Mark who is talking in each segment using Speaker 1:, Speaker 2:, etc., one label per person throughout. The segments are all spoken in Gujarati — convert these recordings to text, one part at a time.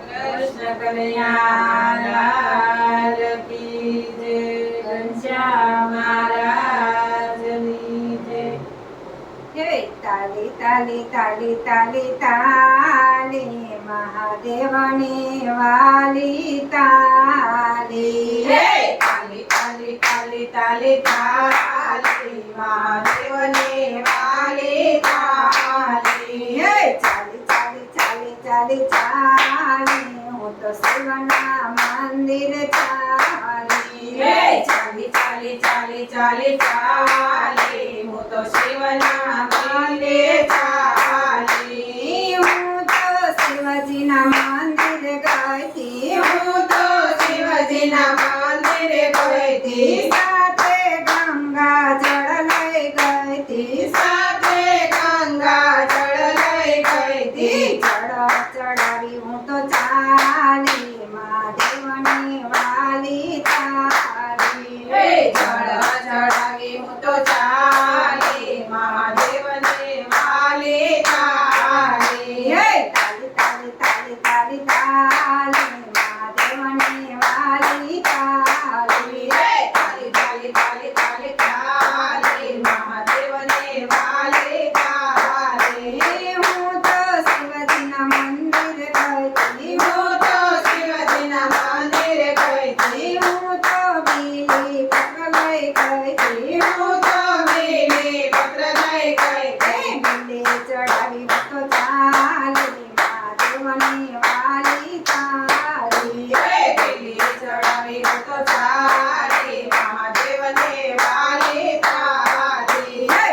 Speaker 1: કૃષ્ણ કનૈયા લાલ કી જય, ઘનશ્યામ મહારાજની જય.
Speaker 2: જય તાલી તાલી તાલી તાલી તાલી મહાદેવની વાલી તાલી.
Speaker 1: હે તાલી તાલી તાલી તાલી તાલી મહાદેવની વાલી તાલી.
Speaker 2: હે ચાલી ચાલી ચાલી ચાલી ચાલી હું તો શિવના મંદિર ચાલી.
Speaker 1: હે ચાલી ચાલી ચાલી ચાલી ચાલી હું તો શિવના મંદિરે ચાલી.
Speaker 2: હું તો શિવજીના મંદિર ગઈ
Speaker 1: હું તો શિવજીના મંદિરે ગઈ હતી.
Speaker 2: સાથે ગંગા જળ લઈ ગઈ
Speaker 1: સાથે ગંગા જળ લઈ ગઈ હતી.
Speaker 2: જળ ચડાવી હું તો ચાલી મહાદેવની વાલી તારી.
Speaker 1: હે જળ ચડાવી હું તો ચાલી મહાદેવને વાલી તારી.
Speaker 2: હે તાલી તાલી તાલી તાલી તાલી મહાદેવની વાલી તારી.
Speaker 1: હે તાલી તાલી તાલી તાલી તાલી મહાદેવને વાલી તારી.
Speaker 2: હું તો શિવજીના મંદિર ગઈ
Speaker 1: હું તો શિવજીના મંદિરે ગઈ હતી.
Speaker 2: હું તો બીલી પત્ર લઈ ગઈ
Speaker 1: હું તો બીલી પત્ર લઈ ગઈ હતી.
Speaker 2: બીલી ચડાવી હું તો ચાલી મહાદેવની વાલી તારી.
Speaker 1: હે બીલી ચડાવી હું તો ચાલી મહાદેવને વાલી તારી.
Speaker 2: હે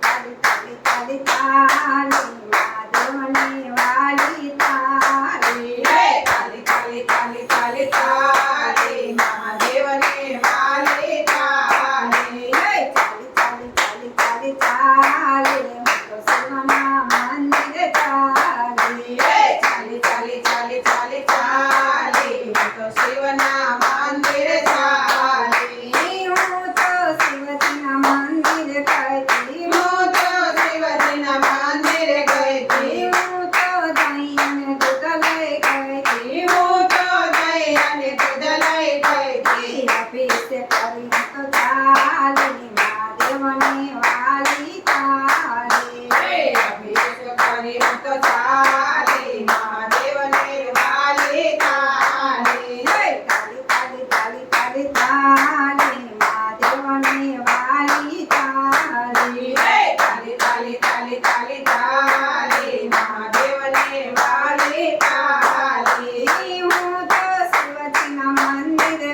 Speaker 2: તાલી તાલી તાલી તાલી તાલી મહાદેવની વાલી તારી.
Speaker 1: હે તાલી તાલી તાલી તાલી તાલી મહાદેવને વાલી તારી.
Speaker 2: હે ચાલી ચાલી ચાલી ચાલી ચાલી હું તો શિવના મંદિરે ચાલી.
Speaker 1: હે ચાલી ચાલી ચાલી ચાલી ચાલી હું તો શિવના મંદિરે ચાલી.
Speaker 2: હું તો શિવજીના મંદિરે ગઈ
Speaker 1: હું તો શિવજીના મંદિરે ગઈ હતી.
Speaker 2: હું તો દહીં અને દૂધ લઈ ગઈ
Speaker 1: હું તો દહીં અને દૂધ લઈ ગઈ હતી.
Speaker 2: અભિષેક કરી હું તો ચાલી મહાદેવની વાલી તારી.
Speaker 1: હે અભિષેક કરી હું તો ચાલી મહાદેવને વાલી તારી.
Speaker 2: હે તાલી તાલી તાલી તાલી તાલી મહાદેવની વાલી તારી.
Speaker 1: હે તાલી તાલી તાલી તાલી તાલી મહાદેવને વાલી તારી.
Speaker 2: હું તો શિવજીના મંદિરે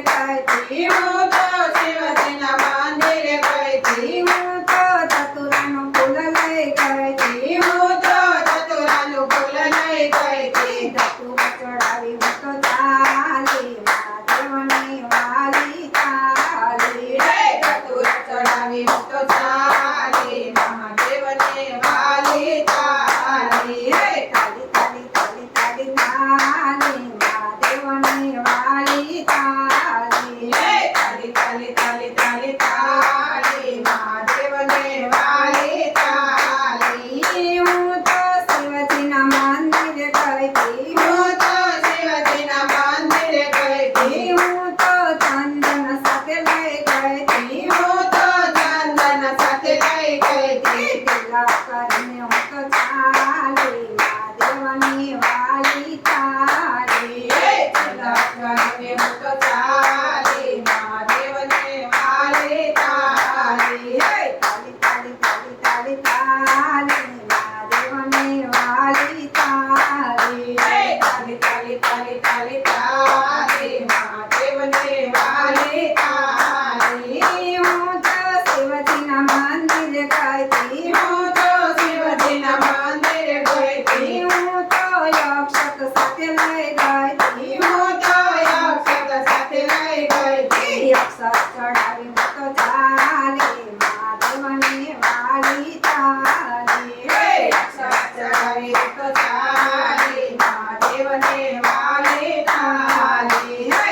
Speaker 2: ગઈ
Speaker 1: હું તો શિવજીના મંદિરે ગઈ હતી.
Speaker 2: હું તો ધતુરાનું ફૂલ લઈ ગઈ
Speaker 1: હું તો ધતુરાનું ફૂલ લઈ ગઈ હતી.
Speaker 2: ધતુરા ચડાવી હું તો ચાલી મહાદેવની વાલી તારી.
Speaker 1: હે ધતુરા ચડાવી હું તો ચાલી મહાદેવને વાલી તારી.
Speaker 2: હે તાલી તાલી તાલી તાલી તાલી મહાદેવની વાલી તારી.
Speaker 1: હે તાલી તાલી તાલી તાલી તાલી મહાદેવને વાલી તારી.
Speaker 2: હું તો શિવજીના મંદિરે ગઈ
Speaker 1: હું તો શિવજીના મંદિરે ગઈ હતી.
Speaker 2: હું તો ચંદન સાથે લઈ ગઈ
Speaker 1: હું તો ચંદન સાથે લઈ ગઈ હતી.
Speaker 2: તિલક કરીને હું તો ચાલી મહાદેવની વાલી તારી.
Speaker 1: હે તિલક કરીને હું તો ચાલી મહાદેવને વાલી તારી.
Speaker 2: હે તાલી તાલી તાલી તાલી તાલી મહાદેવની વાલી તારી.
Speaker 1: હે તાલી તાલી તાલી તાલી તાલી મહાદેવને વાલી તારી.
Speaker 2: હું તો શિવજીના મંદિરે ગઈ
Speaker 1: હું તો શિવજીના મંદિરે ગઈ હતી.
Speaker 2: હું તો અક્ષત સાથે લઈ ગઈ
Speaker 1: હું તો અક્ષત સાથે લઈ ગઈ હતી.
Speaker 2: અક્ષત ચડાવી હું તો ચાલી મહાદેવની વાલી તારી.
Speaker 1: હે અક્ષત ચડાવી હું તો ચાલી મહાદેવને વાલી તારી.
Speaker 2: હે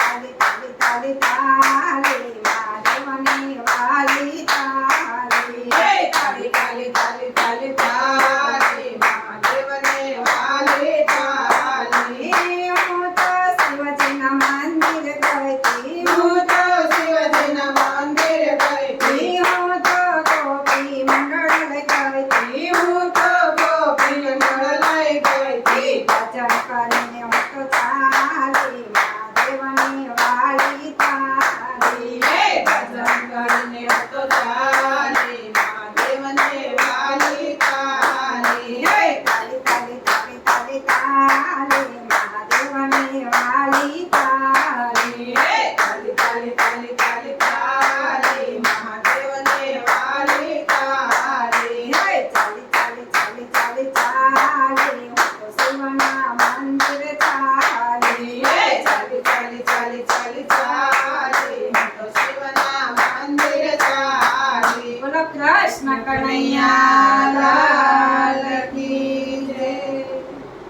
Speaker 2: તાલી તાલી તાલી તાલી મહાદેવની વાલી તારી.
Speaker 1: હે તાલી તાલી તાલી તાલી તાલી મહાદેવને વાલી તારી. કનૈયા